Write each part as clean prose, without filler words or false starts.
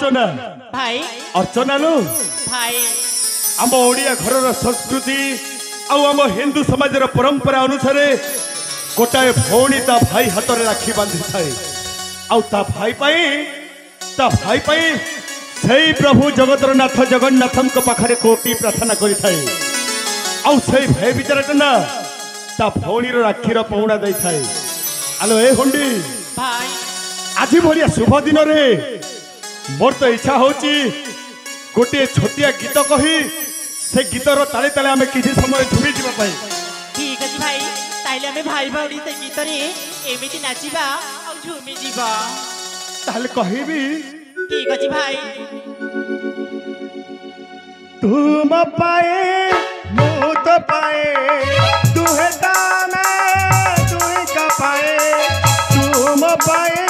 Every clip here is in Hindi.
अर्चना भाई अर्चना लो भाई आम ओडिया घर संस्कृति आम हिंदू समाज परंपरा अनुसार गोटाए भौणी ता भाई हाथ में राखी बांधि थाए आ भाई से प्रभु जगतर नाथ जगन्नाथ पाखे कोटी प्रार्थना करें भाई विचार ना ता भौणी राखीर पौना दे थाए। आलो ए हुंडी भाई आज भाया शुभ दिन रे मोर तो इच्छा होची गोटे छोटिया गीत कही से गीतर ताले ताले आमे किसी समय झुमी जीवा पाई। ठीक अछि भाई ताइले हमें भाई भाउडी से गीत रे एमिति नाचिबा और झुमी जीवा ताले कहिबी। ठीक अछि भाई तुम पाए मु तो पाए तुहे दाना तुहे का पाए तुम पाए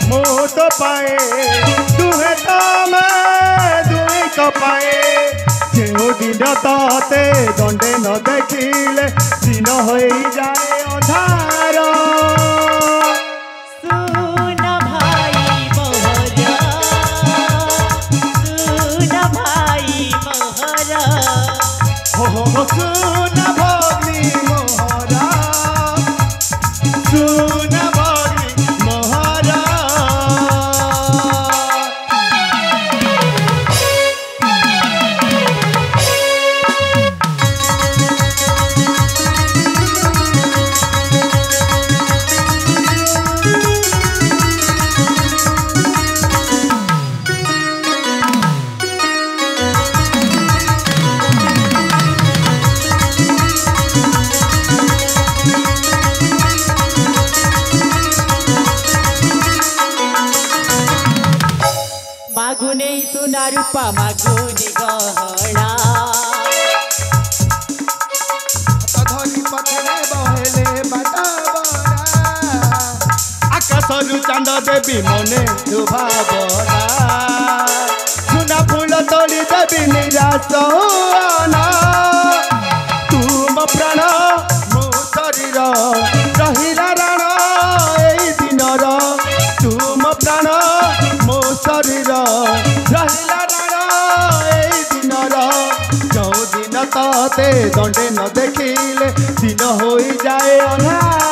मु तो पाए तुहे दाना तुहे का पाए जो दिन ताते दंडे न देखिले दिन हो जाए अधार। सुन भाई मोहरा सुन भाई मोहरा हो सुन भगनी मोहरा सुन भगनी मोहरा। मागुने सुना रूपा मागुने गहना धनी पथरे बहेले बाटाबरा आकाशरू चांद देवी मने दुभावना सुना फूल तोड़ी देवी निराश होना तुम प्राण मो शरीर रहिला राण एई दिनर तुम प्राण मो शरीर रहिला राण एई दिनर जो दिन ताते दंडे न देखिले दिन हो जाए अन्हार।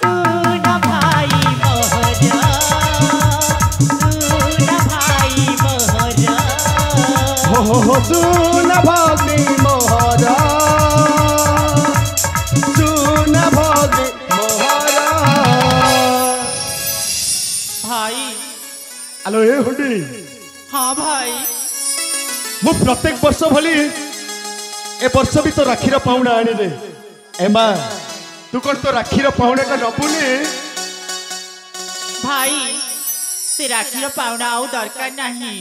सुन भाई मोहरा सुन भाई मोहरा हो सुन भगनी मोहरा सुन भगनी मोहरा। भाई आलो ए हुंडी हाँ भाई मु प्रत्येक वर्ष भली ए वर्ष भी तो राखीर पाउना आनी रे एमा तू कौन तो राखीर पाउना का नबुनी भाई से राखीर पाउना आउ दरकार नहीं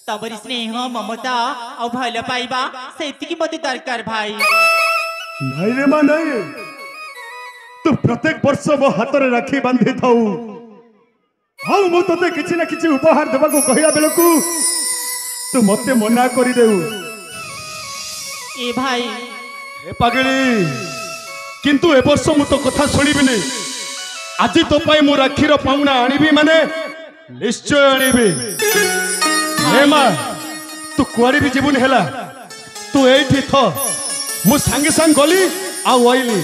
तबरी स्नेह ममता और भल पाइबा सेतिकी मते दरकार भाई। नहीं रे मां नहीं तू प्रत्येक वर्ष मो हाथ रे राखी बांधि थाउ हाँ मु तते किछि ना किछि उपहार देबा को कहिला बेलकू तू मते मना करी देउ। ए भाई ए पागली किंतु ए वर्ष मु तो कथा सुनिबिनी आज तो पाई मु राखीर पाउना आनिबी माने निश्चय आनिबी। हे मां तू कुआरी भी जीवन हेला तू एठी थ मु संगे संग गली आ ओइली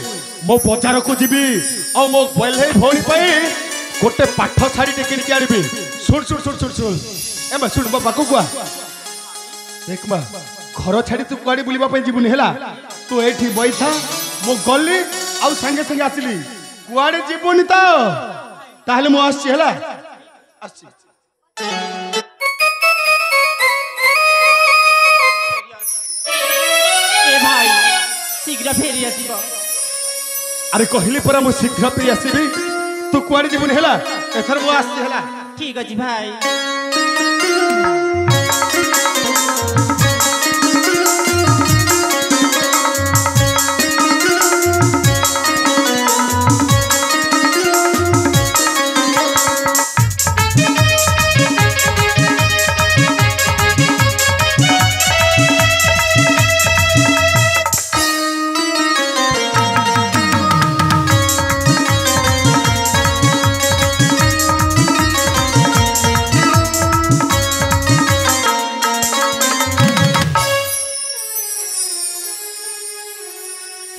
मो बजार को जीबी आ मो बलहे भौणी पाई गोटे पाठ साड़ी टे किन के आनिबी। सुन सुन सुन सुन सुन ए मा सुन बाबा को कुआ देख मा घर छाड़ी तू कुआडी बुलिबा पई जीवन हेला तू एठी बैठा मो गली आ संगे संगे आसिली कुआडी जीवन त ताहले मो आसी हेला आसी। ए भाई शीघ्र फेरी आसीबो। अरे कहली परा मु शीघ्र पे आसीबी तू कुआडी जीवन हेला एथर मो आसी हेला। ठीक अछि भाई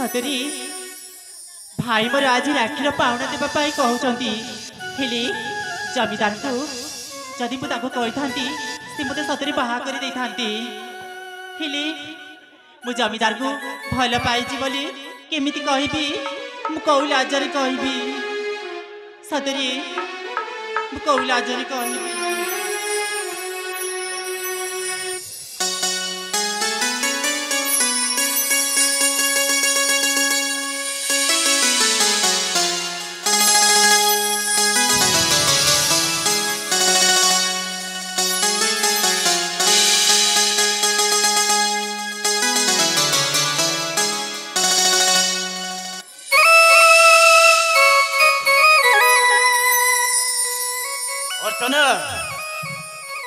सतरी भाई मोर आज राखीर पाउना देवाई कहते हेले जमीदार को जदि मुझे सी मत सतरी बाहा कर हेले मु जमीदार को भल पाई बोली केमिति कहबी मु कौ लाजरे कहबी सतरी मु कौ लाजरे कहबी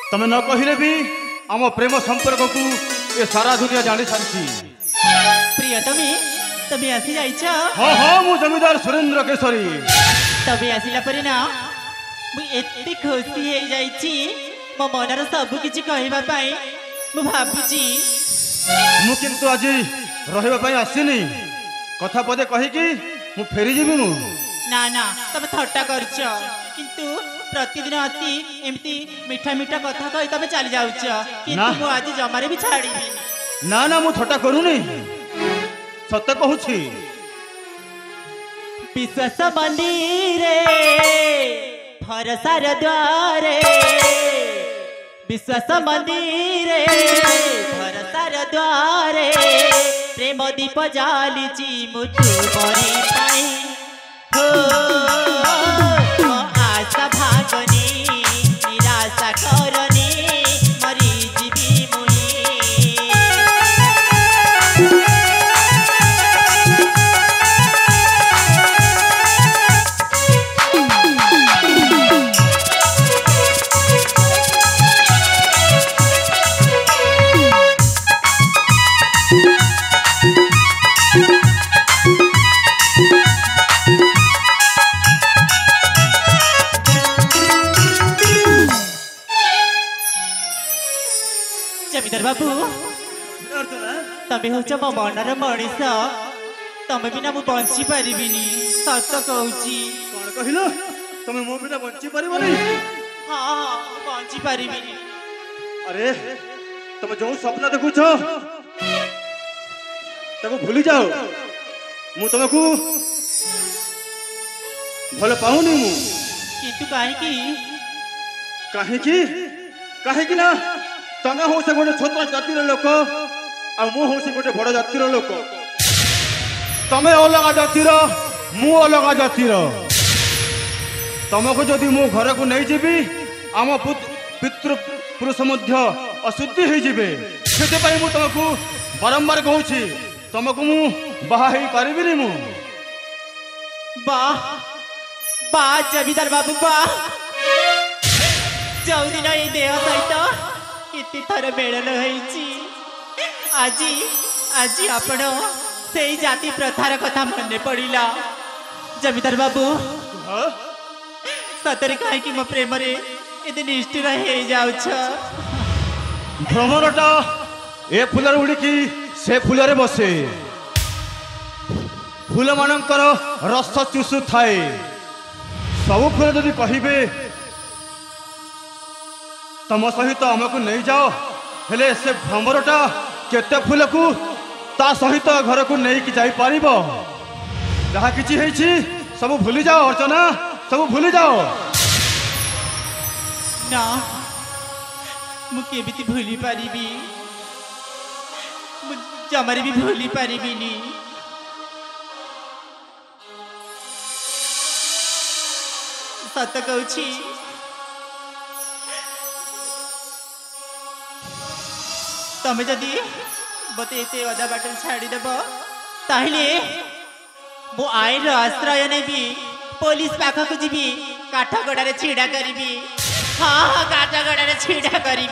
तमें न कहले भी आम प्रेम संपर्क को ये सारा दुनिया जानी सारी। प्रियतमी तबे आसी जाइछ। हाँ हाँ मु जमीदार सुरेंद्र केसरी। तबे आसिला परे ना मु एते खुशी हे जाइछि मो मनर सब किछि कहबा पई मु भाबुछि। मु किंतु आज रहबा पई आसीनी कथा पदे कहि कि मु फेरी जीवी मु। ना ना तबे थट्टा करछ किंतु प्रतिदिन आसी एमती मीठा मीठा कथा कही तबे चली जाउछ किंतु मु आज जमारे भी छाड़ीबी। ना ना मु थट्टा करूनी सत्य कहूछि। विश्वास मंदिरे भरसार द्वारे विश्वास मंदिरे भरसार द्वारे प्रेम दीप जालिछि मुठु बरी पाई हो आशा भागनी निराशा करनी मरी जीवी मुई। जमीदार बाबू तमे हूँ मो मनर मनीष तमे बिना मु बंची पारिबिनी सत कहूची। कौन कहल तुम मो बिना बंची पारिबनी? हाँ बंची पारिबिनी। अरे तुम जो स्वप्न देखुछ ताको भूली जाओ। मु तुमको भल पाऊनी मु किंतु कहीं ना तमे हो से गोटे छोट जातिर लोक आ मु हो से गोटे बड़ जातिर लोक। तमे अलग जातिर मु अलग जातिर। तुमको जदि मो घर को नहीं जीवी आम पितृ पुरुष मध्य अशुद्धि हो जीवे से मु तुमको बारंबार कहूँ तुमको मु बाहा ही पारिबिनी मु। वाह वाह जमीदार बाबू वाह जो दिन ये देह सहित इति थर मेलन होईची आजी आजी आपण से जाति प्रथार कथा मन पड़िला। जमीदार बाबू सतरे कहीं कि मो प्रेम रे एते निष्ठुर हे जाउछ। भ्रमरटा ए फुलर उड़िकी से फुलरे बसे फूल मानकर रस चुसु थाए सब फूल जदि कहिबे तम सहित आमको नहीं जाओ हेले से भ्रमरटा केते फूल को ता सहित घर को नहीं कि जाई पारिबो। जहा किछि हेछि सब भूली जाओ अर्चना सब भूली जाओ। ना मु केबिति भूली पारिबी मु जमारे भी भूली पारिबिनी। सत कहूछि तमे जदि मते एते अधा बाट छाड़ीदेव ताहले मु आईन आश्रय नेबी पुलिस पाखक जीवी काठगड़े छिड़ा करी। हाँ हाँ काठगड़े छिड़ा करी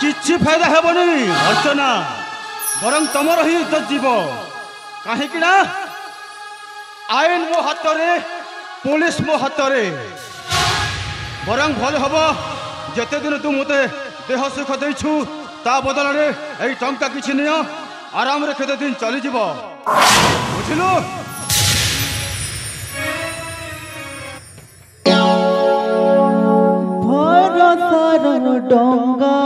किछि फायदा हेबनी अर्चना बरं तमर ही इज्जत जीव कहीं आईन मो हाथ रे पुलिस मो हाथ रे बरं भल हम जेते दिन तू मते देह सुख देछु ता बदल रे टंका किछि नियो आराम रे केते दिन चली जीव। ବୁଝିଲୁ? ଭରସାର ଡଙ୍ଗା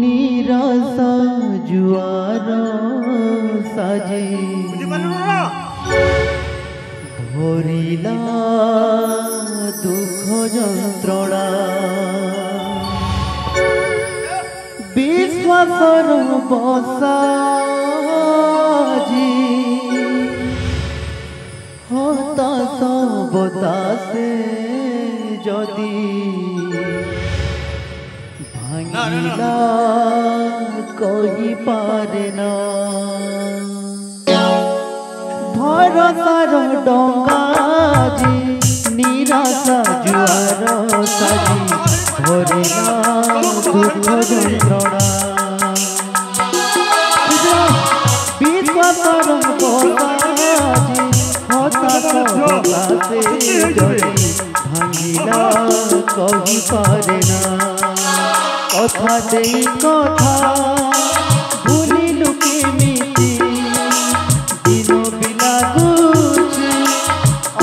ନିରାଶ ଜୁଆର ସାଜି ଭରିଲା ଦୁଃଖ ଯନ୍ତ୍ରଣା ବିଶ୍ୱାସର ବସାଜି হতাশ বতাসে যদি ভাঙিলা কহিপারে না ভরসার ডঙ্গাজি নিরাশা জুয়ার সাজি ভরিলা দুঃখ যন্ত্রণা বিশ্বাসর বসাজি হতাশ বতাসে যদি ভাঙিলা কহিপারে না কথা দেই কথা ভুলিলু কেমিতি দিন বিলাগুছি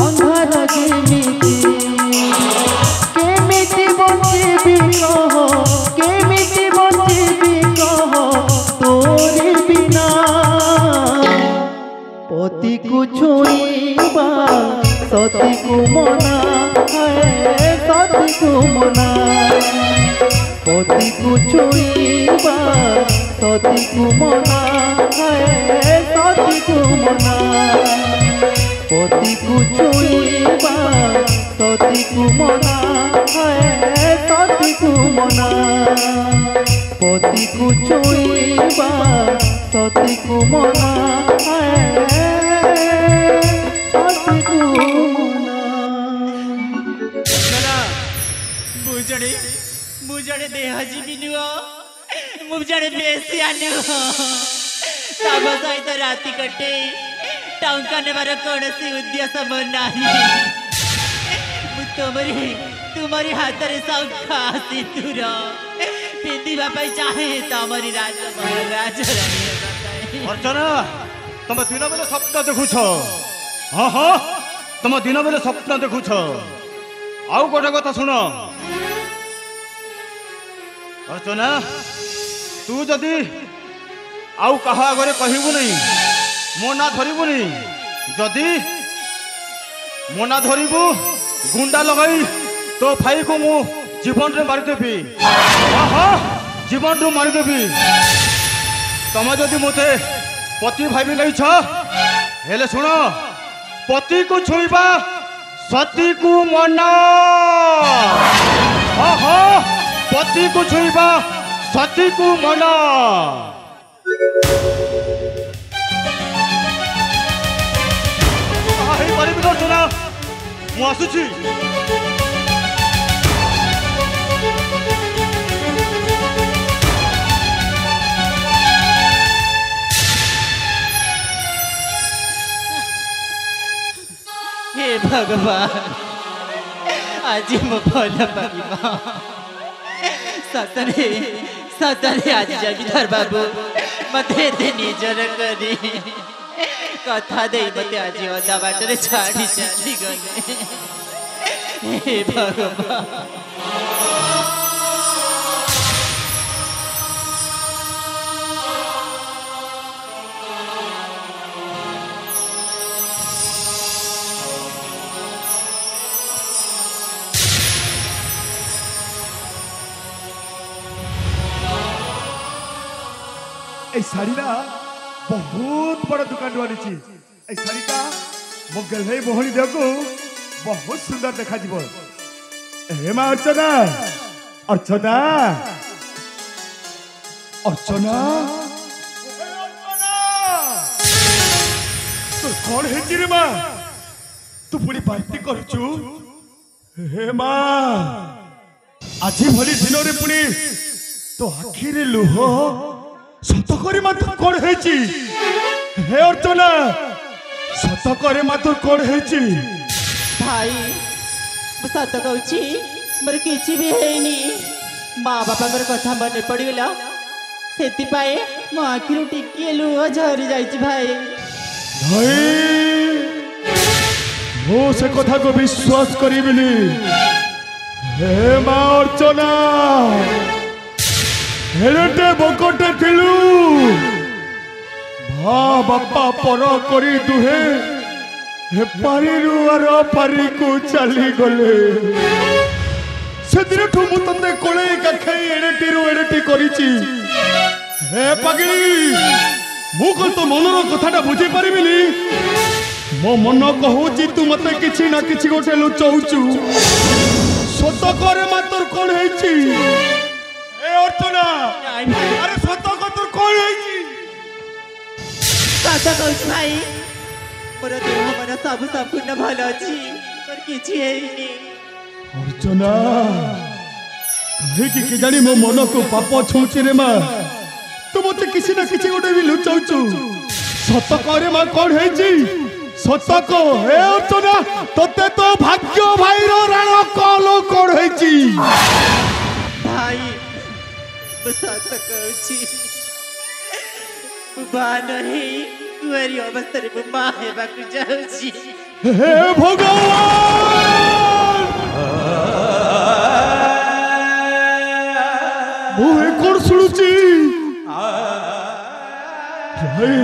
অন্ধার যেমিতি কেমিতি বঞ্চিবি কহ কেমিতি বঞ্চিবি কহ তোরে বিনা পতিকু ছুঁইবা সতিকু মনা সতিকু মনা পতিকু ছুঁইবা সতিকু মনা সতিকু মনা পতিকু ছুঁইবা সতিকু মনা সতিকু মনা পতিকু ছুঁইবা সতিকু মনা সতিকু মনা ମୁଁ ଜଣେ ଦେହଜୀବୀ ନୁହଁ ମୁଁ ଜଣେ ବେଶ୍ୟା ନୁହଁ ତମ ସହିତ ରାତି କଟେଇ ଟଙ୍କା ନେବାର କୌଣସି ଉଦ୍ଦେଶ୍ୟ ମୋର ନାହିଁ ମୁଁ ତୁମରି ହାତରେ ଶଙ୍ଖା ସିନ୍ଦୁର ପିନ୍ଧିବା ପାଇଁ ଚାହେଁ ତମରି ରାଜରାଣୀ ଅର୍ଚ୍ଚନା ତମ ଦିନ ବେଳେ ସ୍ୱପ୍ନ ଦେଖୁଛ ହଁ ହଁ ତମ ଦିନ ବେଳେ ସ୍ୱପ୍ନ ଦେଖୁଛ ଆଉ ଗୋଟେ କଥା ଶୁଣ ଅର୍ଚ୍ଚନା ତୁ ଯଦି ଆଉ କାହା ଆଗରେ କହିବୁନି ମୋ ନା ଧରିବୁନି ଯଦି ମୋ ନା ଧରିବୁ ଗୁଣ୍ଡା ଲଗାଇ ତୋ ଭାଇକୁ ମୁଁ ଜୀବନରେ ମାରିଦେବି ଜୀବନରୁ ମାରିଦେବି ତମେ ଯଦି ମୋତେ ପତି ଭାବି ନେଇଛ ହେଲେ ଶୁଣ ପତିକୁ ଛୁଇଁବା ସତୀକୁ ମନା ପତିକୁ ଛୁଇଁବା ସତୀକୁ ମନା ହେଇପାରିବି ନା ଶୁଣା ମୁଁ ଆସୁଛି हे भगवान आज मो भल पाइबा सतरे सतरे आज जमीदार बाबू मत निजर करी कथा दे मत आज अदा बाटर छाड़ी चली गले हे भगवान শাড়িটা बहुत बड़ा दुकान आनी शाढ़ीटा मो गले मोहनी देखो बहुत सुंदर देखा हे माँ अर्चना अर्चना अर्चना तो कौन है रे माँ तू पुणी बांती करचु हे माँ आज भली दिन रे पुणी तो आखि रे लुह सतकरे मत कौन है हे अर्चना सतकरे मत कौन है भाई सत कहूँ मोर किसी भी है माँ बापा कथा मन पड़गला ସେଥିପାଇଁ ମୋ ଆଖିରୁ ଟିକିଏ ଲୁହ ଝରି ଯାଇଛି ଭାଇ। ଭାଇ ମୁଁ ସେ କଥାକୁ ବିଶ୍ୱାସ କରିବିନି। ହେ ମା ଅର୍ଚ୍ଚନା, ହେଲେଟେ ବକଟେ ଥିଲୁ, ଭା ବାପା ପର କରି ଦୁହେଁ ହେପାରିରୁ ଆର ପାରିକୁ ଚାଲିଗଲେ। ସେଦିନଠୁ ମୁଁ ତତେ କୋଳେଇ କାଖେଇ ଏଡ଼େଟିରୁ ଏଡ଼େଟି କରିଛି। ହେ ପାଗିଳି, ମୁଁ କଣ ତୋ ମନର କଥାଟା ବୁଝିପାରିବିନି? ମୋ ମନ କହୁଛି ତୁ ମତେ କିଛି ନା କିଛି ଗୋଟେ ଲୁଚଉଛୁ। ସତ କରେ ମା, ତୋର କଣ ହେଇଛି? ଏ ଅର୍ଚ୍ଚନା, ଆରେ ସତ କହ, ତୋର କଣ ହେଇଛି? ସତ କହୁଛି ଭାଇ, ମୋର ଦେହ ମନ ସବୁ ସମ୍ପୂର୍ଣ୍ଣ ଭଲ ଅଛି, ମୋର କିଛି ହେଇନି। ଅର୍ଚ୍ଚନା, କାହିଁକି କେଜାଣି ମୋ ମନକୁ ପାପ ଛୁଉଁଛି ରେ ମା। ତୁ ମତେ କିଛି ନା କିଛି ଗୋଟେ ବି ଲୁଚଉଛୁ। ସତ କରେ ମା, କଣ ହେଇଛି? ସତ କହ। ହେ ଅର୍ଚ୍ଚନା, ତତେ ତ ଭାଗ୍ୟ ଭାଇର ରାଣ କଲ କଣ ହେଇଛି? ଭାଇ ମୁଁ ସତ କହୁଛି, ମୁଁ ବାହା ନାହିଁ, କୁଆରୀ ଅବସ୍ଥାରେ ମୁଁ ମା ହେବାକୁ ଯାଉଛି। ହେ ଭଗବାନ, ମୁଁ ଏ କଣ ଶୁଣୁଛି? ଭାଇ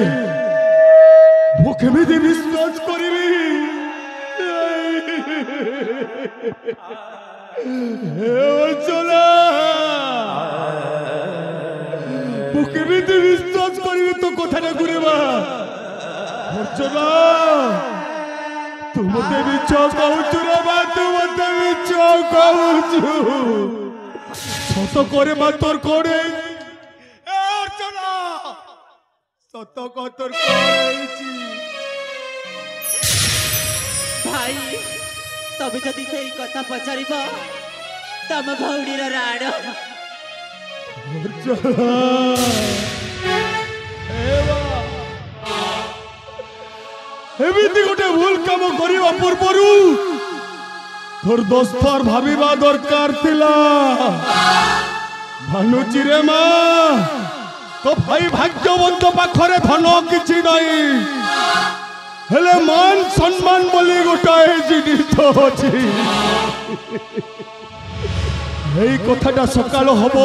ମୁଁ କେମିତି ବିଶ୍ୱାସ କରିବି? ହେ ଅର୍ଚ୍ଚନା, ମୁଁ କେମିତି ବିଶ୍ୱାସ କରିବି ତୋ କଥାଟା ଗୁରେବା? ଅର୍ଚ୍ଚନା, ତୁ ମତେ ମିଛ କହୁଛୁ ରେ ମା, ତୁ ମତେ ମିଛ କହୁଛୁ। ସତ କରେ ମା, ତୋର କଣ ହେଇଛି? ଏ ଅର୍ଚ୍ଚନା, ସତ କହ, ତୋର କଣ ହେଇଛି? ଭାଇ ତମେ ଯଦି ସେଇ କଥା ପଚାରିବ, ତମ ଭଉଣୀର ରାଣ। ଅର୍ଚ୍ଚନା, ଏମିତି ଗୋଟେ ଭୁଲ କାମ କରିବା ପୂର୍ବରୁ ତୋର 10 ଥର ଭାବିବା ଦରକାର ଥିଲା। ମାନୁଛି ରେ ମା, ତୋ ଭାଇ ଭାଗ୍ୟବନ୍ତ ପାଖରେ ଧନ କିଛି ନାହିଁ, ହେଲେ ମାନ ସମ୍ମାନ ବୋଲି ଗୋଟାଏ ଜିନିଷ ଅଛି। ଏଇ କଥାଟା ସକାଳ ହବ,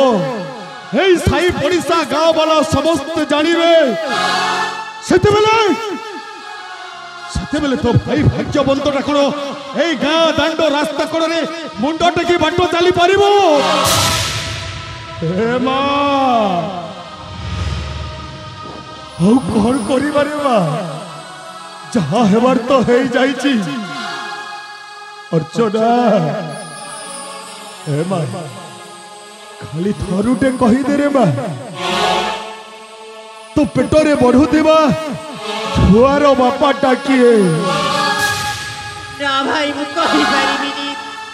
ଏଇ ସାହି ପଡ଼ିଶା ଗାଁ ବାଲା ସମସ୍ତେ ଜାଣିବେ। ସେତେବେଳେ ତୋ ଭାଇ ଭାଗ୍ୟବନ୍ତଟା କଣ ଏଇ ଗାଁ ଦାଣ୍ଡ ରାସ୍ତା କଡ଼ରେ ମୁଣ୍ଡ ଟେକି ବାଟ ଚାଲି ପାରିବ? ହେ ମା, ଆଉ କଣ କରିବାରେ ମା? ଯାହା ହେବାର ତ ହେଇଯାଇଛି। ଅର୍ଚ୍ଚନା, ହେ ମା, ଖାଲି ଥରୁଟେ କହିଦେ ରେ ମା, ତୋ ପେଟରେ ବଢୁଥିବା ଛୁଆର ବାପାଟା କିଏ? ନା ଭାଇ ମୁଁ କହିପାରିବିନି।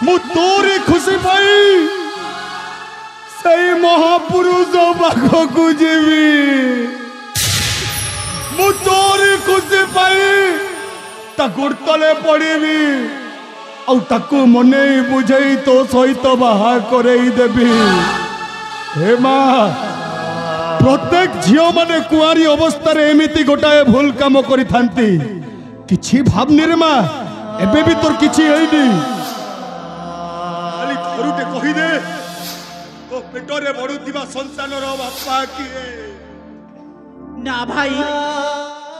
ମୁଁ ତୋରି ଖୁସି ପାଇ ସେଇ ମହାପୁରୁଷ ପାଖକୁ ଯିବି। ମୁଁ ତୋରି ଖୁସି ପାଇ ତା ଗୋଡ଼ ତଳେ ପଡ଼ିବି, ଆଉ ତାକୁ ମନେଇ ବୁଝେଇ ତୋ ସହିତ ବାହା କରେଇ ଦେବି। ହେ ମା, ପ୍ରତ୍ୟେକ ଝିଅ ମାନେ କୁଆରୀ ଅବସ୍ଥାରେ ଏମିତି ଗୋଟାଏ ଭୁଲ କାମ କରିଥାନ୍ତି। କିଛି ଭାବନି ରେ ମା, ଏବେ ବି ତୋର କିଛି ହେଇନି। ଖାଲି ଥରୁଟେ କହିଦେ, ତୋ ପେଟରେ ବଢୁଥିବା ସନ୍ତାନର ବାପା କିଏ? ନା ଭାଇ,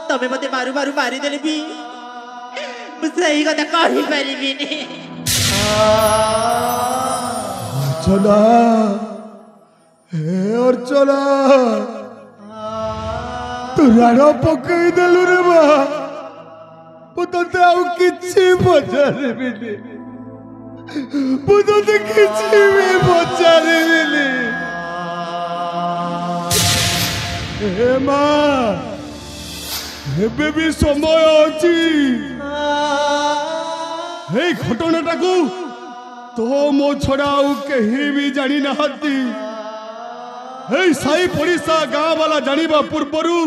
ତମେ ମତେ ମାରୁ ମାରୁ ମାରିଦେଲେ ବି ମୁଁ ସେଇ କଥା କହିପାରିବିନି। ଅର୍ଚ୍ଚନା, ହେ ଅର୍ଚ୍ଚନା, ତୁ ରାଣ ପକେଇଦେଲୁ ରେ ମା। ମୁଁ ତତେ ଆଉ କିଛି ପଚାରିବିନି, ମୁଁ ତତେ କିଛି ବି ପଚାରିବିନି। ହେ ମା, ଏବେ ବି ସମୟ ଅଛି। এই ঘটনাটাକୁ তো ମୋ ଛଡ଼ା ଆଉ କେହି ବି ଜାଣି ନାହାନ୍ତି। এই ସାହି ପଡ଼ିଶା ଗାଁ ବାଲା ଜାଣିବା ପୂର୍ବରୁ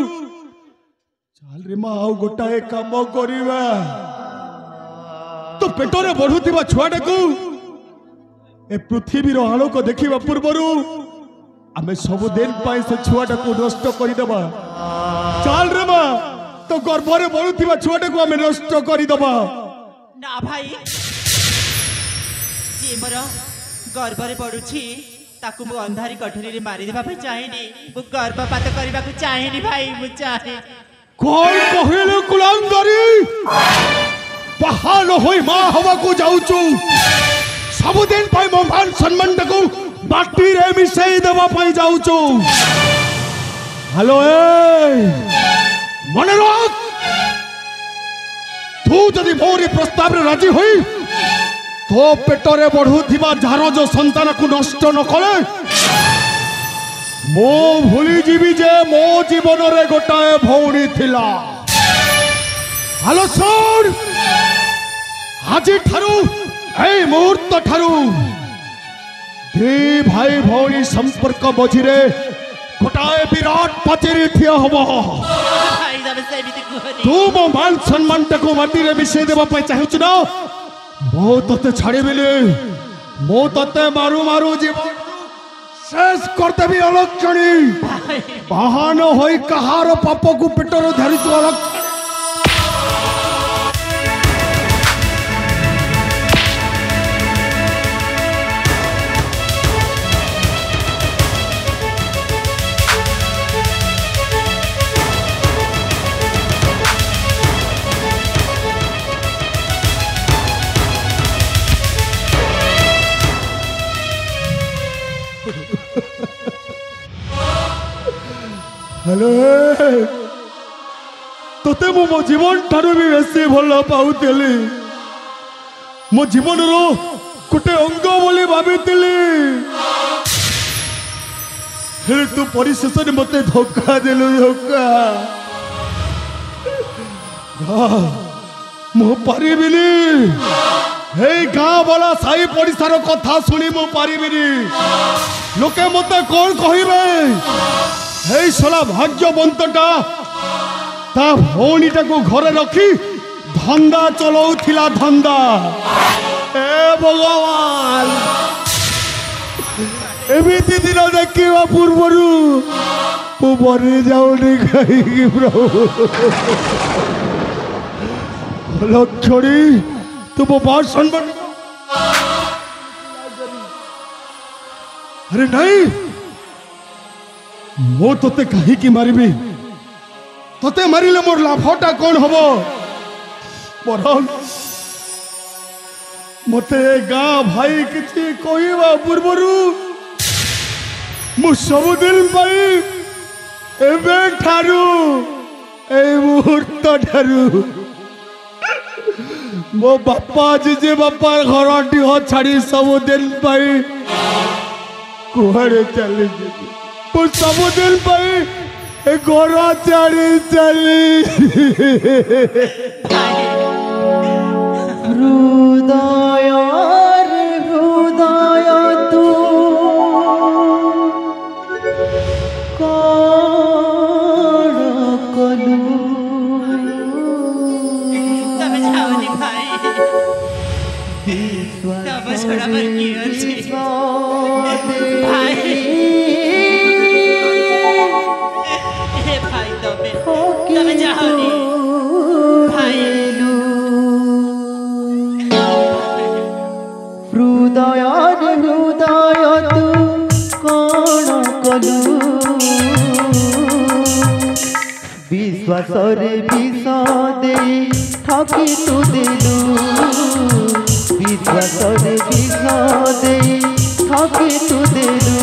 ଚାଲରେ ମା ଆଉ ଗୋଟାଏ କାମ କରିବା। ତ ପେଟରେ ବଢୁଥିବା ଛୁଆଟାକୁ ଏ ପୃଥିବୀର ଆଲୋକ ଦେଖିବା ପୂର୍ବରୁ आमे सबुदिन पाई से छुआटा को नष्ट करिदबा चल रे मां तो गर्भरे बळुथिबा छुआटा को आमे नष्ट करिदबा ना भाई जे मोर गर्भरे पड़ुछि ताकू मु अंधारी कठोरी रे मारी देबा चाहेनी मु गर्भपात करबा को चाहेनी भाई मु चाहे कोई कहिले कुलांगरी पहाड़ होई मां हवा को जाउचू सबुदिन पाई मो मान सम्मान को माटी रे मिसई देबा पाई जाउचू हेलो ए मन रख तू जदि मोरी प्रस्ताव रे राजी होई तो पेटरे बढ़ुथिबा जार जो संतान को नष्ट न करे मो भूली जीवी जे मो जीवन रे गोटाए भौणी थिला हालो सुन आज ठारू ए मुहूर्त ठारू दे भाई भौणी संपर्क मझिरे गोटाए विराट पाचेरी थिया हबो भाई जब से भी कहनी तू मो मान सम्मान को माटी रे मिसई देबा पई चाहूच ना मो तते छाड़ी बिले मो तते मारू मारू जीवन शेष करते भी अलक्षणी बाहन होई कहार पाप को पेटर धरी तू अलग हेलो तोते मो जीवन ठारू भी बेसी भल पाउली मो जीवन रो गोटे अंग बोली भाविली फिर तू परिशेष में मते धोखा देलु धोखा मो पारिबिनी हे गाँ वाला साई पड़िशार कथा शुणी मो पारिबिनी लोके मते कौन कहिबे हे सला भाग्यवंतटा ता भौणीटा को घरे रखी धंदा चलाउथिला धंदा ए भगवान एमिति दिन देखिबा पूर्वरु मु मरि जाउनी कहिकी प्रभु लक्षणी तुम बात सम्मान अरे नहीं मो तोते कहीं की मारिबी तोते मारिले मोर लाभटा कौन हबो बरं मते गाँ भाई किछि कहवा पूर्वरु मु सबुदिन पाई एबे ठारू ए मुहूर्त ठारू मो बापा जीजे बापा घरटी हो छाड़ी सबुदिन पाई कुआड़े चली मु सबुदिन पाई घर छाड़ी चली हृदय हृदय तू कौन कलू तब जाओनी भाई तब छोड़ा पर कियो छी भाई हे भाई तब जाओनी भाई हृदय हृदय तू कौन कलू विश्वास रे विष दे ठकी तू देलु विश्वास रे विष दे ठकी तू देलु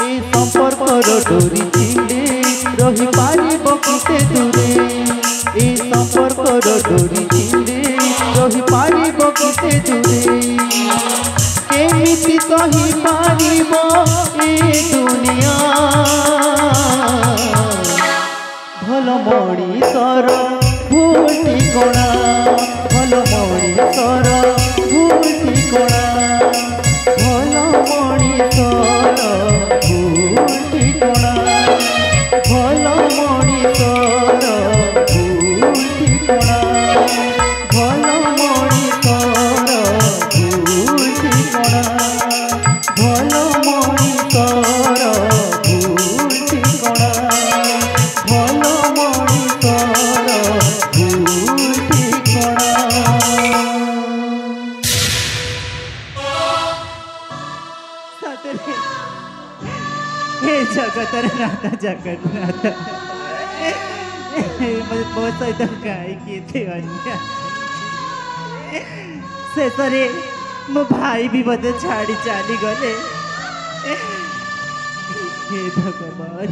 ए संपर्क डोरी छिंडे रही पारिब किते दूरे ए संपर्क डोरी छिंडे रही पारिब किते दूरे केमिति कही पारिब ए दुनिया भल मणिषर भूल ठिकଣା भल मणिषर भूल ठिकଣା भल मणिषर भूल ठिकଣା भल मणिषर भूल ठिकଣା भल मणिषर भूल ठिकଣା भल मणिषर ଜଗନ୍ନାଥ ଜଗନ୍ନାଥ ମୋ ସହିତ କାହିଁକି ଏତେ ଅନ୍ୟାୟ? ଶେଷରେ ମୋ ଭାଇ ବି ମୋତେ ଛାଡ଼ି ଚାଲିଗଲେ। हे भगवान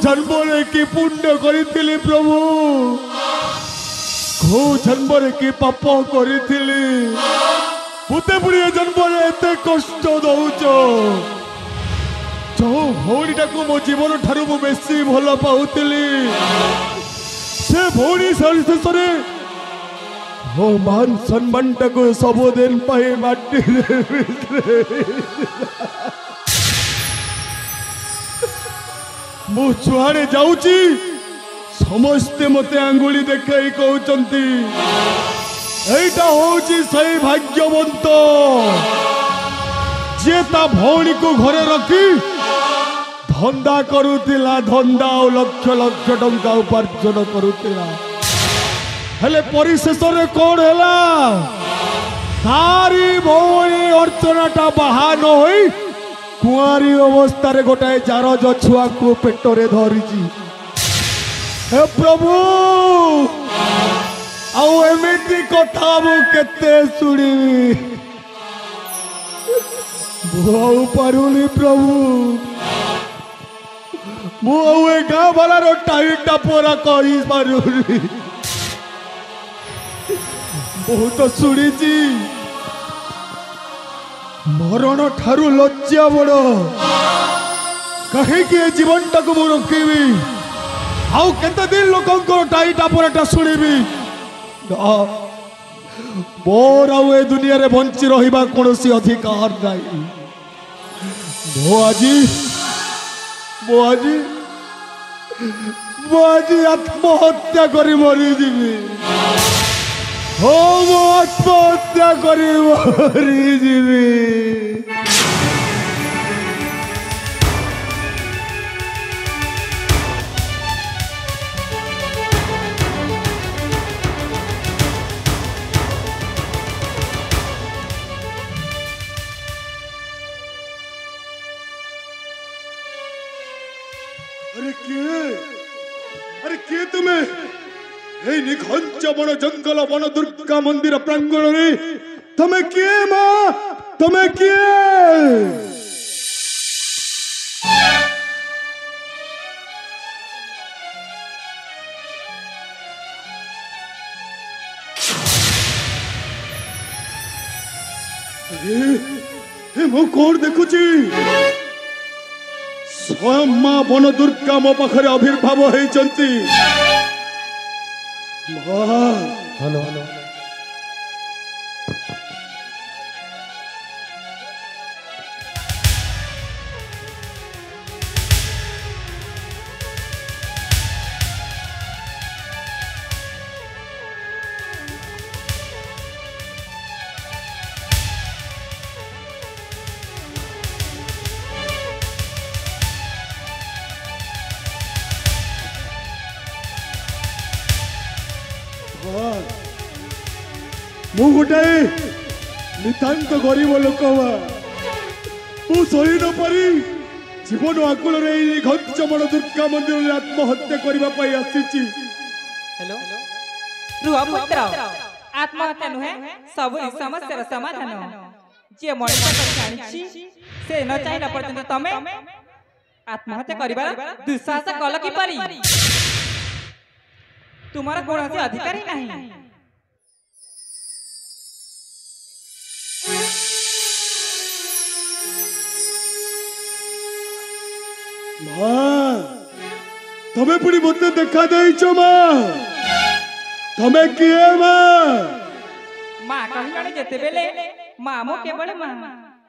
जन्म की पुण्य करी प्रभु खो जन्म की पाप करी बुते बुढ़िया जन्म एत कष्ट दौच जो भौणीटा को मो जीवन ठारू मु बेसी भल पाऊली से भौणी शेष मो मान सम्मान टाक सबुदिन माटी मु जुआड़े जाऊची समस्ते मते आंगुली देखाई कहते एटा होची सही भाग्यवंत जे ता भौणी को घरे रखी धंदा करुतिला धंदा और लक्ष लक्ष टंका उपार्जन करुतिला हेले परिशेष रे कौन हैला तारी भौणी अर्चनाटा बाहा न होई कुआरी अवस्था गोटाए जार छुआ को पेटरे धरी हे प्रभु आमती कथा मुझे शुणी पारुनी प्रभु मुझे गाँ वालार टाइटा पोरा कही पारुनी बहुत शुणी मरण ठारू लज्जा बड़ कहीं जीवन टाक रखी आउ केते दिन लोकंकर टाई टापराटा शुणिबी मोर आउ ए दुनिया रे बंची रहिबा कोनोसी अधिकार नाही मो आजी आत्महत्या करी मरी जीवी हो मो आत्महत्या करी मरी जीवी अरे के तुम्हें निघंच बन जंगल वन दुर्गा मंदिर प्रांगण रे तुम्हें किए मां तुम्हें किए ମୁଁ କଣ ଦେଖୁଛି ସ୍ୱୟଂ ମା ବନ ଦୁର୍ଗା ମୋ ପାଖରେ ଆବିର୍ଭାବ ହେଇଛନ୍ତି। ହ୍ୟାଲୋ ମୁଁ ଗୋଟାଏ ନିତାନ୍ତ ଗରିବ ଲୋକ ମୁଁ ସହି ନ ପାରି ଜୀବନ ଆକୁଳରେ ଏଇ ଘଞ୍ଚମଣ ଦୁର୍ଗା ମନ୍ଦିରରେ ଆତ୍ମହତ୍ୟା କରିବା ପାଇଁ ଆସିଛି। हेलो रुह पुत्र आत्महत्या नुहे सब समस्या समाधान जे मଣିଷ କରି ଜାଣିଛି ସେ ନ ଚାହିଁଲା ପର୍ଯ୍ୟନ୍ତ ତମେ ଆତ୍ମହତ୍ୟା କରିବାର ଦୁଃସାହସ କଲ କିପରି? ତୁମର କୌଣସି ଅଧିକାର ହିଁ ନାହିଁ। मां तमे पुणी मत देखा देइछो मां तमे किए मां मां कहिलाने जेते बेले मामो केवल मां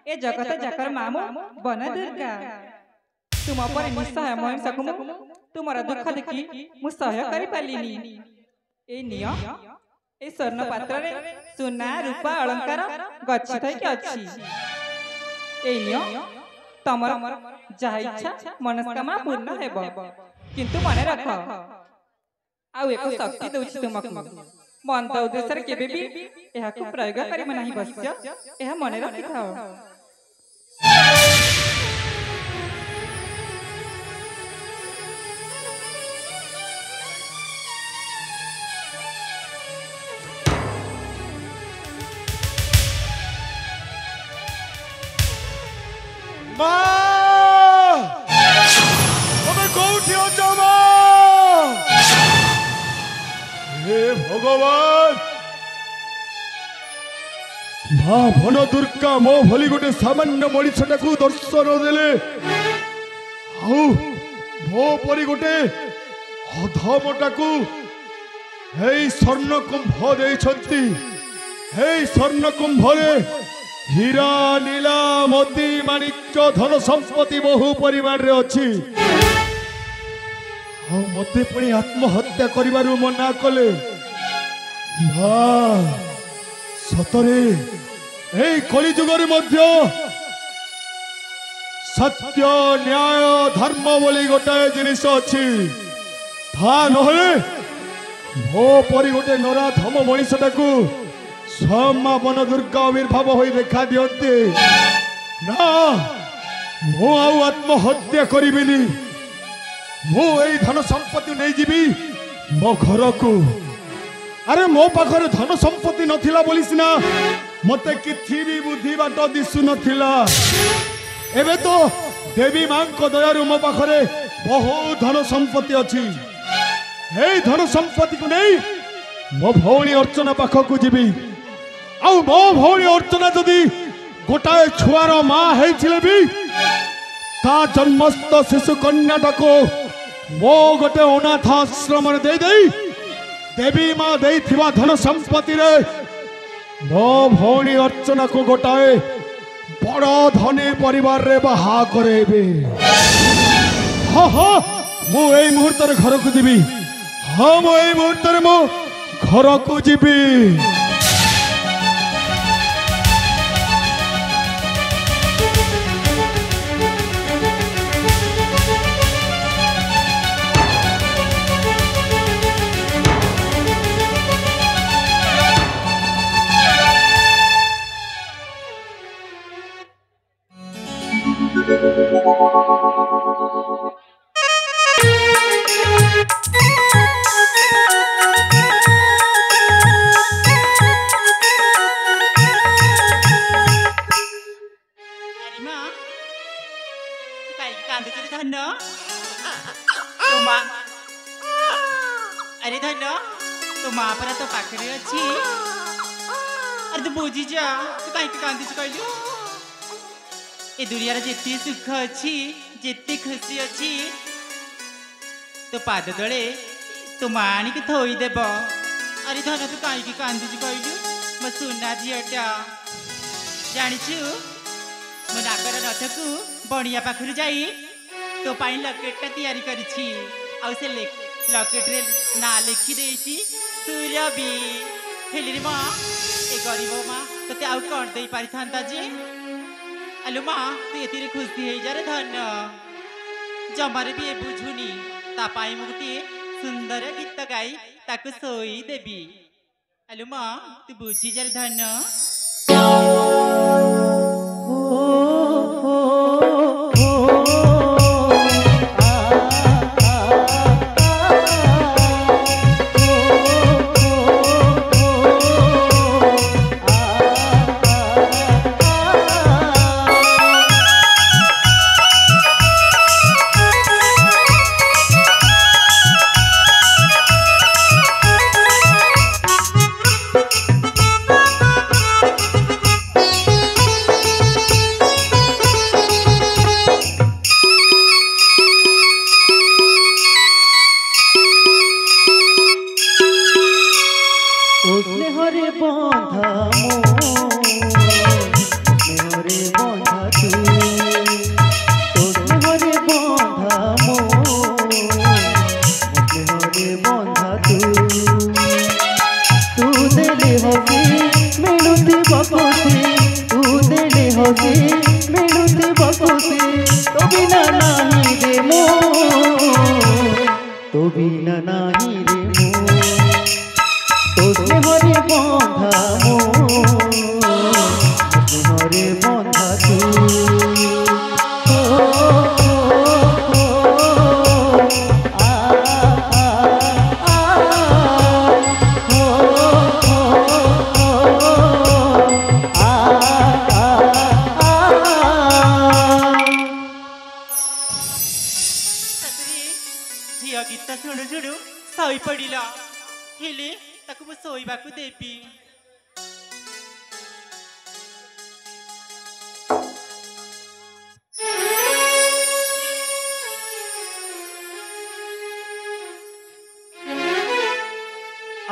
ए जगत जाकर मामो बन दुर्गा तुम पर निसहाय मनुष्य को तुमरा दुख देखि मु सहाय करि पालिनी ए निय ए स्वर्ण पात्र रे सोना रूपा अलंकार गच्छित कि अछि ए निय तमर जहा इच्छा मनस्कामना पूर्ण हेब किंतु मन रख आउ एको शक्ति दउछि तुमको मंद उद्देश्य केबे भी एहा को प्रयोग करिम नाही बस्य एहा मन रखि थाओ। भगवान मां बन दुर्गा मो भली गोटे सामान्य मनीषटा को दर्शन देले मो परी गोटे अधमटा को स्वर्ण कुंभ देइछंती स्वर्ण कुंभ रे हीरा नीला मोती माणिक्य धन संपत्ति बहु परिमाण रे अछि मते पुणी आत्महत्या करिबारु मना कले सतरे ए कली जुगरे मध्य सत्य न्याय धर्म बोली गोटाए जिनिस अछि था नहले मो परी गोटे नराधम मनीषटाकू स्वयं बन दुर्गा आविर्भाव होई देखा दियंते ना मो आउ आत्महत्या करिबिनी मो एई धन संपत्ति नहीं जीवी मो घर को अरे मो पाखरे धन संपत्ति नथिला बोली सिना मते किछि भी बुद्धि बाट दिसु नथिला एबे तो देवी मां को दयारु मो पाखरे बहुत धन संपत्ति अछि एई धन संपत्ति को नहीं मो भौणी अर्चना पाख को जीवी आ मो भौणी अर्चना जदी गोटाए छुआर मां हेइथिले भी ता जन्मस्थ शिशु कन्याटा को मो गोटे अनाथ आश्रम दे देई देवी मां देइथिबा धन संपत्ति रे मो भौणी अर्चना को गोटाए बड़ धनी परिवार रे बाहा करेबे हाँ हाँ मु एई मुहूर्त रे घर को जीवी हाँ मु एई मुहूर्त रे मो घर को जीवी अरे धन्य तो माँ पर तो पाखरे अच्छी अरे तू बुझी जा तू कहीं कांदी कहलु ए दुनिया जिते सुख अच्छी जिते खुशी अच्छी तो पाद तले तो माँ आणिक थोईदेव अरे धन तू कहीं कांदी कहलु मो सुना झीटा जाचु मो नागर रथ को बणिया पाखु जाई तो पाई लकेटा तैयारी करिछि आ से लकेट रे ना लिखि देछि सुरबी हेली माँ ए गरीब माँ तते आउ कौन दे पारि थांता जे आलो माँ तू एतिरे खुशी हे जा रे धन जमारे भी ए बुझुनी ता पाई मु गोटे सुंदर गीत गाई ताको सोई देबी आलो माँ तू बुझी जा रे धन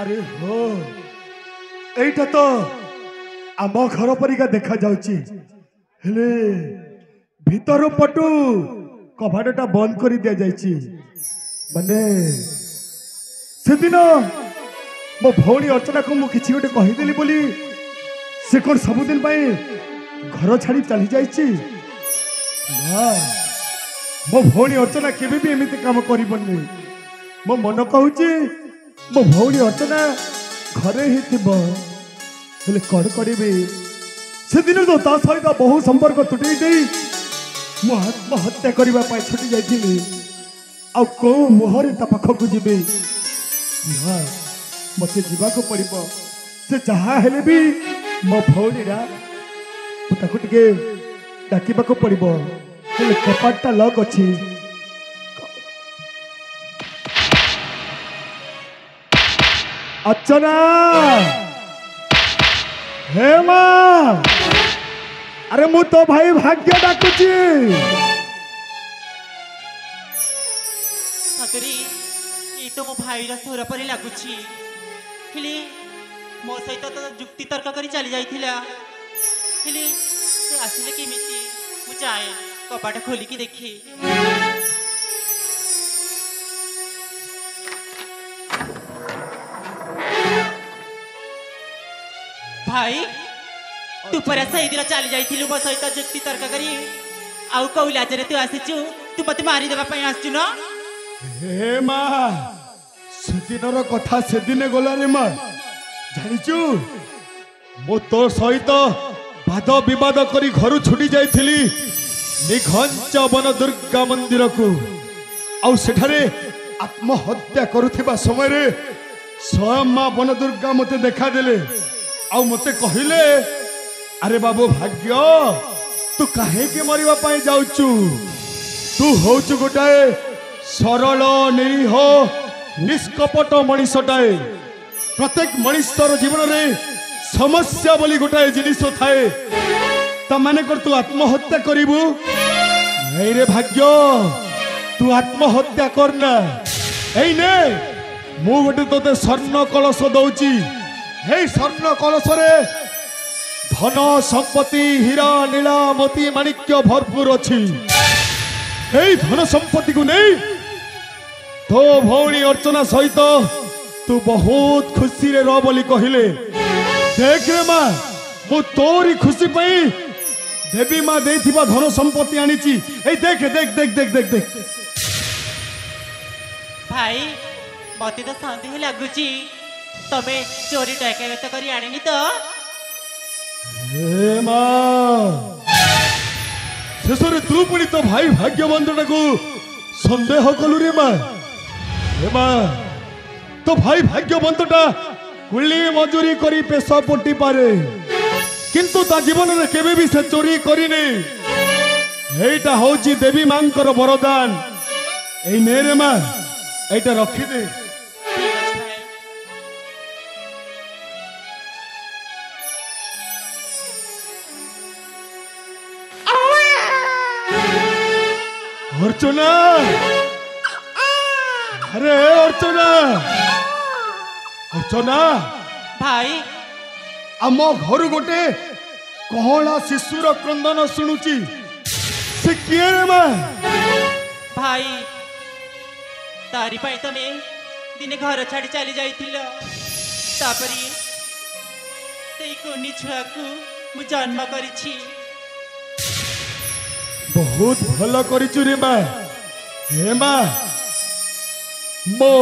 अरे हो एटा तो आम घर परिका देखा जाउची हेले भीतर पटू कबाटटा बंद कर दिया जाइची माने से दिन मो भौणी अर्चना को मु किछि गोटे कहिदेली बोली से कोन सबुदिन पाई घर छाड़ी चली जाइची ना मो भौणी अर्चना केबे भी एमिति काम करिबनी मो मन कहूची मो भौणी अर्चना घरे ही थिबो हेले कड़ करिबे से दिन तो ता सहित बहु संपर्क तुटै देई मु आत्महत्या करबा पाई छुटी जाइथिली आ को मोहरे ता पाखकु जिबे ना मते जीवाको पड़िबो से जहा हेले भी मो भौणीरा ताको टिके डाकिबाको पड़िबो हेले कपाटटा लॉक अछि अर्चना हे माँ अरे मु तो भाई भाग्य डाकुची सतरी ये तो मो भाई रा सोर परी लागुची हेले मो सहित तो जुक्ति तर्क करी चली जाइथिला हेले से आसिले केमिति मु जाए कपाट खोली की देखी भाई तू पर सही दिन चली जाइथिलु मो सहित जुक्ति तर्क करी आउ कौला जरे तू आसीचु तू मते मारी देबा पई आसचु न हे माँ सेदिनर कथा सेदिने गला रे माँ जानिचु मो तो सहित वाद विवाद करी घर छुटी जाइथिली निघंच वन दुर्गा मंदिर को आउ सेठारे आत्महत्या करुथिबा समय रे स्वयं माँ वन दुर्गा मते देखा देले आउ मते कहिले अरे बाबू भाग्य तू काहे के मरिबा पाई जाउचु तू होचु गोटाए सरल निरीह निष्कपट मनीषटाए प्रत्येक मनीषर जीवन में समस्या बोली गोटाए जिनिस थाए तमाने कर तू आत्महत्या करिबु नहीं रे भाग्य तू आत्महत्या करना एई ने मु गोटे तोते स्वर्ण कलश दउची हे स्वर्ण कलश रे धन संपत्ति हीरा नीला मोती माणिक्य भरपूर अच्छी एई धन संपत्ति को नहीं तो भौणी अर्चना सहित तू बहुत खुशी रे रह बोली कहले देख रे माँ मु तोरी खुशी पई देवी माँ देथिबा धन संपत्ति आनीची ए देख देख देख देख देख देख भाई मते तो सन्देह लगुची तमे चोरी डकैत करी आनिनी तो ए माँ शेषरे तू पुणी तो भाई भाग्यवंतटा को संदेह कलु रे माँ ए माँ तो भाई भाग्यवंतटा कुली मजूरी करी पेशा पट्टी पारे किंतु ता जीवन में केबे भी से चोरी करिनी एटा होची देवी मांकर वरदान ए मेरे माँ एटा रखी दे अर्चना अरे अर्चना अर्चना भाई आम घर गोटे कहला शिशुर क्रंदन शुणुची से किए रे माँ भाई तारी पाई तमे दिने घर छाड़ी चली जाइथिलो तापरी सेई कोनी छुआ को मु जन्म करिछि बहुत भल करिचु रे माँ हे माँ मो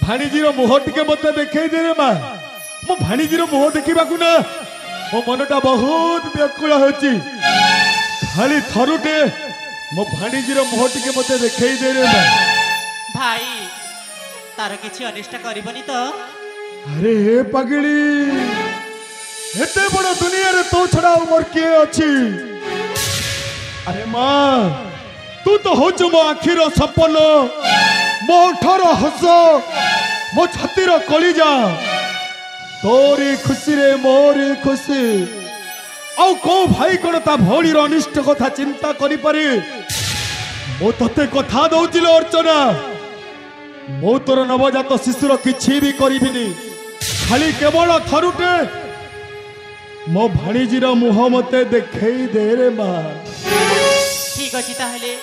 भाणीजीर मुह टिके मत देखई दे रे माँ मो भाणीजीर मुह देखा ना मो मनटा बहुत व्याकुल होची खाली थरुटे मो भाणीजीर मुह टिके मत देखई दे रे माँ भाई तार किछि अनिष्ट करबनी तो अरे हे पगड़ी एते बड़ दुनिया रे तो छड़ा मोर के अछि अरे माँ तू तो हो मो आखिर सपन मो ओठर हस मो छातीर कलिजा तोरी खुशी रे मोरी खुशी आउ को भाई कौन ता भौणीर अनिष्ट कथा चिंता करि पारे मो तते कथा दउचिलो अर्चना मो तोर नवजात शिशुर किछि भी करिबिनी खाली केवल थरुटे मो भाणीजीर मुह मते देखई दे रे माँ ठीक अछि ताहले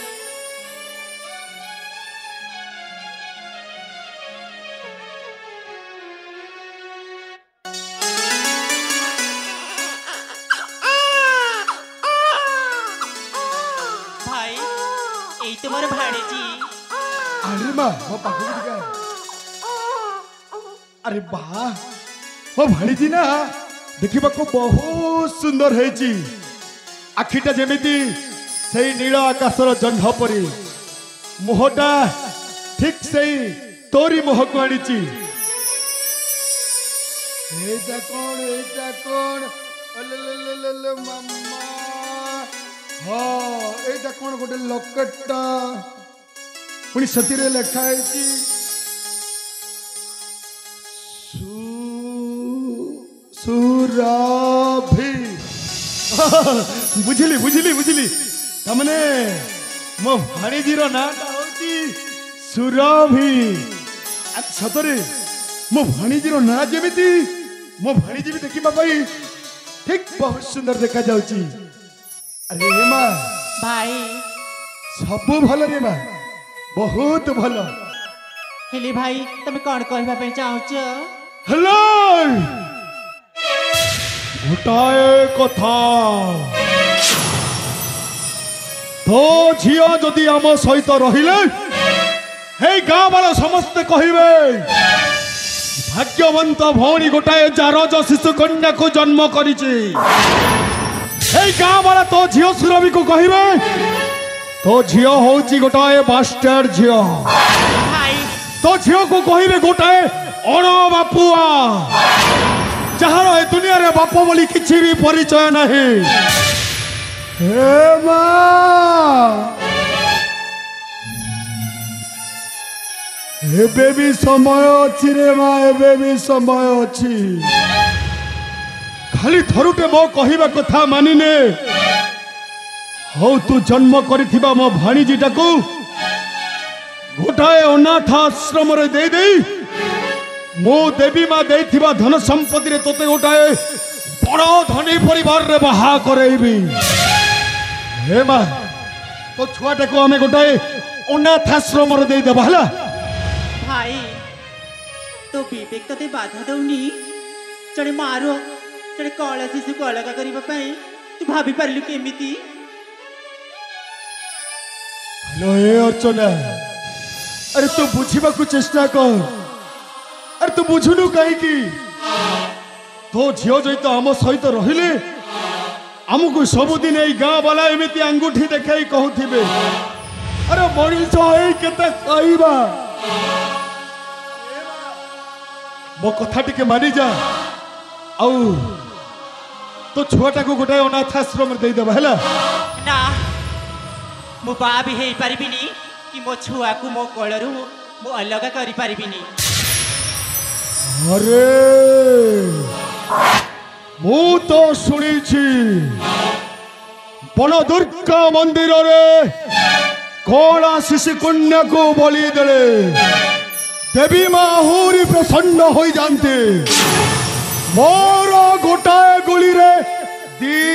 भाई एई तुम्हारे भाणीजी अरे माँ मो पाखु दिगा अरे बा मो भाणीजी ना देखिबा को बहुत सुंदर हेची आखिटा जेमिति सेई नील आकाशर जह्न परी मुहटा ठीक सेई तोरी मुह को आनीची एटा कोन अले मम्मा हाँ एटा कोन गोटे लकेटटा पुणी सतीरे लेखा है सुराभी बुझिली बुझिली बुझिली तमने मो भाणीजीर नाटा होची सुराभी सतरे मो भाणीजीर ना जेमिति मो भाणीजी भी देखिबा पाई ठीक बहुत सुंदर देखा जाउची अरे माँ भाई सबु भल रे माँ बहुत भल हेली भाई तमे कौन कहबा पे चाहूच हेलो गोटाए कथा तो झियो जदि आम सहित रहिले हे गाँ वाला समस्ते कहिबे भाग्यवंत भौणी गोटाए जारज शिशु कन्या को जन्म करिछि हे गाँ वाला तो झियो सुरभि को कहिबे तो झियो होची गोटाए बास्टर्ड झियो भाई तो झियो को कहिबे गोटाए अण बापुआ जहार ए दुनिया रे बाप बोली किछि भी परिचय नहीं हे माँ एबे भी समय अच्छी रे माँ एबे भी समय अच्छी खाली थरुटे मो कहवा कथा मानिने हौ तू जन्म करिथिबा मो भाणीजीटा को गोटाए अनाथ आश्रम रे दे दे मो देवी माँ देथिबा धन संपत्ति रे तोते गोटाए बड़ धनी परिवार रे बाहा करेबी हे माँ तो छुआटा को आमे गोटाए अनाथ आश्रम रे दे देबा हला भाई तो विवेक तते बाधा दौनी जड़े मारो जड़े कला शिशु को अलग करने तू भाभी पारू केमिति हेलो ए अर्चना अरे तू बुझीबा को चेष्टा कर अरे तू बुझुनु कहीं की तो झियो जैत आम सहित रहिले आमको सबुदिन ए गाँ वाला एमती अंगूठी देखाई कहूथिबे अरे मनीष केते कहबा मो कथा टिके मानि जा आउ तो छुआटा को गोटाए अनाथ आश्रम दे देबा हला ना मु बा भी हेई परिबिनी कि मो छुआ को मो कोलरू मु अलग करि परिबिनी अरे मु तो सुनी छी बन दुर्गा मंदिर रे कला शिशु कन्या को बलि देले देवी माँ आहुरी प्रसन्न हो जाते मोर गोटाए गुली रे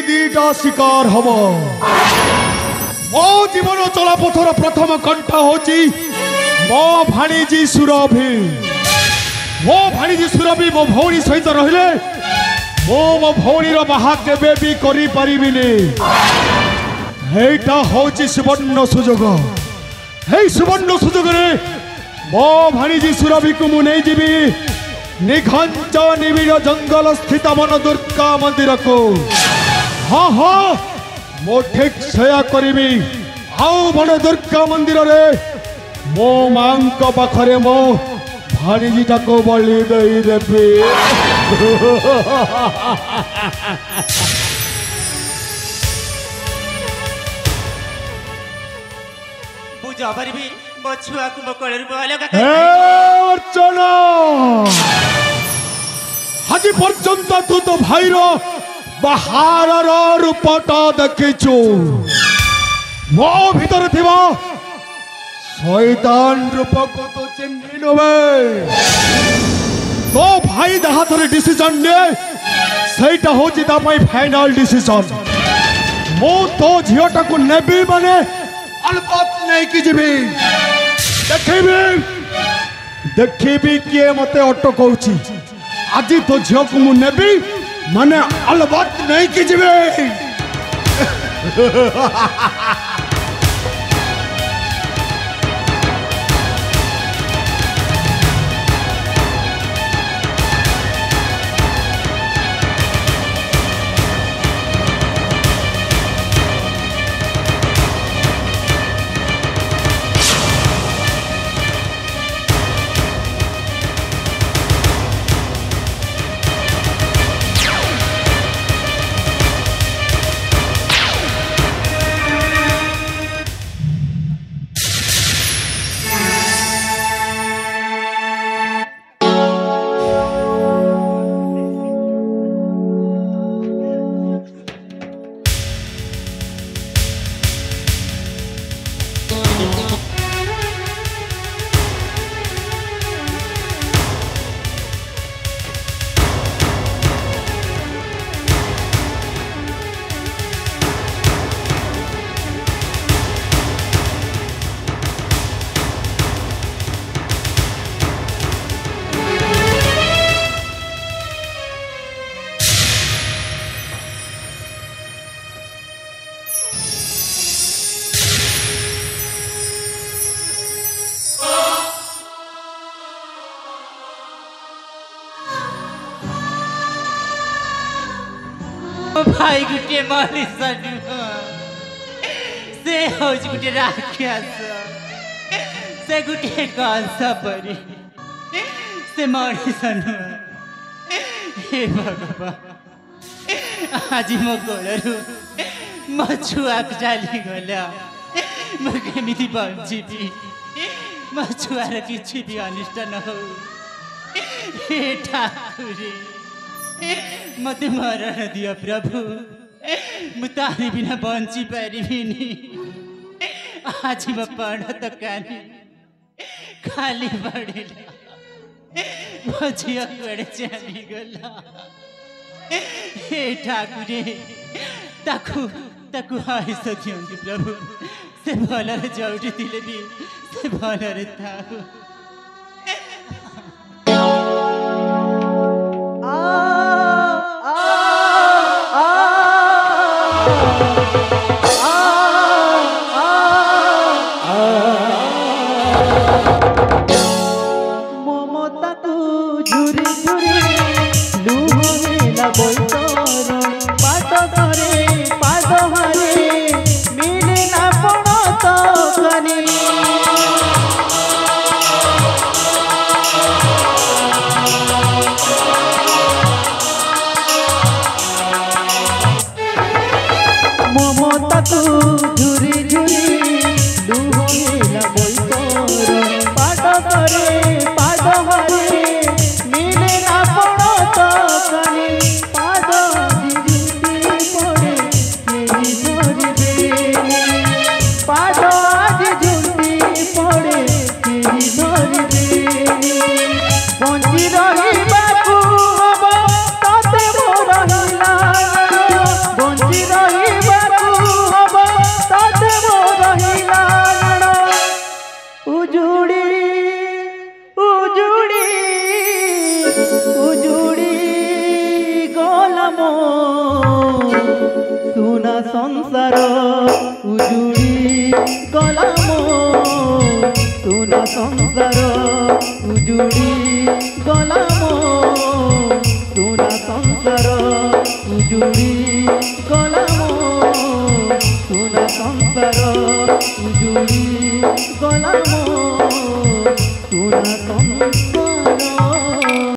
दीटा शिकार हम मो जीवन चलापथर प्रथम कंठा होची मो भाणीजी सुरभि मो भाणीजी सुरभि मो भौणी सहित रहिले मो भौणीर बाहा केबे भी करि परिबिनी हेटा होची सुवर्ण सुजोग हे सुवर्ण सुजोग रे मो भाणीजी सुरभि को मु नहीं जीवी निघंच निबिड़ जंगल स्थित मन दुर्गा मंदिर को हाँ हाँ मो ठीक सेया करी आउ बन दुर्गा मंदिर रे मो मां पाखरे मो भाणीजीटा को बलि दे देबी बुझा परिबी मो छुआ को मो कोलरू मु अलग अर्चना आज पर्यंत तू तो भाईर बाहर रूपटा देखिचु मो भीतर थिबा शैतान रूप को तो चिन्ह नबे तो भाई जहाँ थोड़े डिसीजन ने सहीटा होची ता पाई फाइनल डिसीजन मो तो झियोटा को नेबी माने अलबत नहीं की जीवी देखी किए मते अटकौची आज तो झील को मु नेबी माने अलबत नहीं की जीवे भाई गुटे मनीषन से होज गुटे राक्षस से गुटे कंस परी से मनीषन हे भगवान आज मो कोलरू मो छुआ चली गला मो केमिति बंचिबी मो छुआर किछि भी अनिष्ट न हो हे ठाकुरे मत मरण दियो प्रभु मुतारी बिना बंची पारिबिनी आज म पढ त कानी खाली पढेला म झियो कुआडे चली गला हे ठाकुरे ताकु आयुष दियंतु प्रभु से भलरे जोउटी थिले भी से भलरे थाकु संसार उजुड़ी गला मो सुना संसार उजुड़ी